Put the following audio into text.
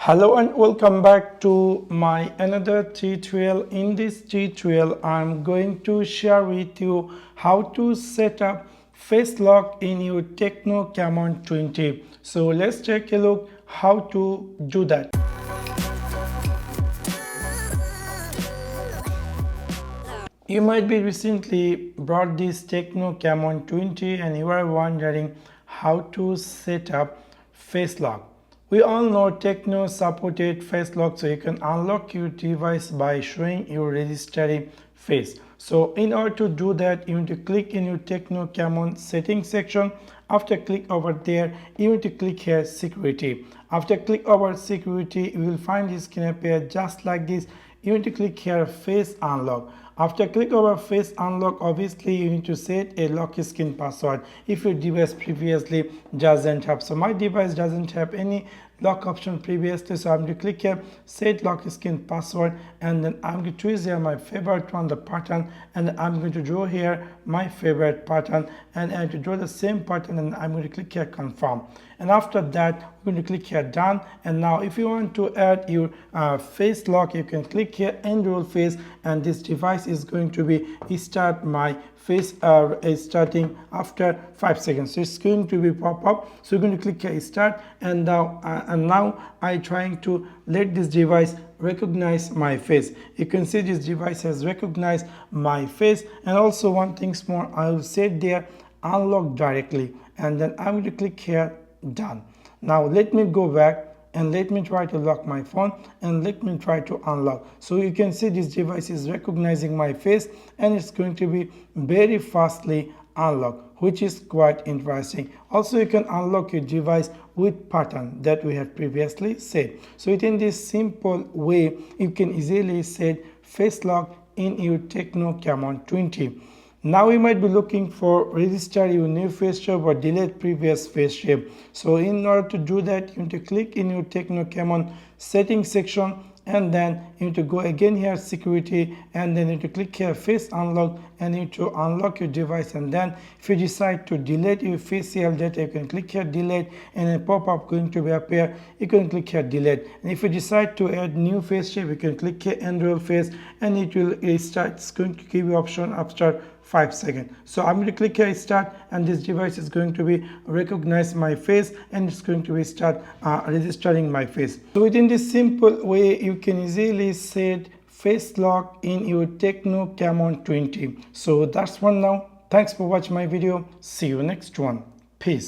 Hello and welcome back to my another tutorial. In this tutorial I'm going to share with you how to set up face lock in your Tecno Camon 20. So let's take a look how to do that. You might be recently bought this Tecno Camon 20 and you are wondering how to set up face lock. We all know Tecno supported face lock, so you can unlock your device by showing your registry face. So in order to do that, you need to click in your Tecno Camon settings section. After click over there, you need to click here security. After click over security, you will find this screen appear just like this. You need to click here face unlock. After click over face unlock, obviously you need to set a lock screen password if your device previously doesn't have. So my device doesn't have any lock option previously, so I'm going to click here set lock screen password, and then I'm going to choose here my favorite one, the pattern, and I'm going to draw here my favorite pattern, and I'm going to draw the same pattern, and I'm going to click here confirm. And after that we're going to click here done. And now if you want to add your face lock, you can click here enroll face, and this device is going to be start my face is starting after 5 seconds. So it's going to be pop up. So we're going to click here start, and now I'm trying to let this device recognize my face. You can see this device has recognized my face. And also one thing more, I will set there unlock directly, and then I'm going to click here done. Now let me go back and let me try to lock my phone, and let me try to unlock. So you can see this device is recognizing my face, and it's going to be very fastly unlocked, which is quite interesting. Also you can unlock your device with pattern that we have previously said. So within this simple way you can easily set face lock in your Tecno Camon 20. Now you might be looking for register your new face shape or delete previous face shape. So in order to do that, you need to click in your Tecno Camon settings section, and then you need to go again here security, and then you need to click here face unlock, and you need to unlock your device. And then if you decide to delete your facial data, you can click here delete, and a pop-up going to be appear. You can click here delete, and if you decide to add new face shape, you can click here enroll face, and it will start. It's going to give you option after 5 seconds. So I'm going to click here start, and this device is going to be recognize my face, and it's going to be start registering my face. So within this simple way you can easily set face lock in your Tecno Camon 20. So that's one now. Thanks for watching my video. See you next one. Peace.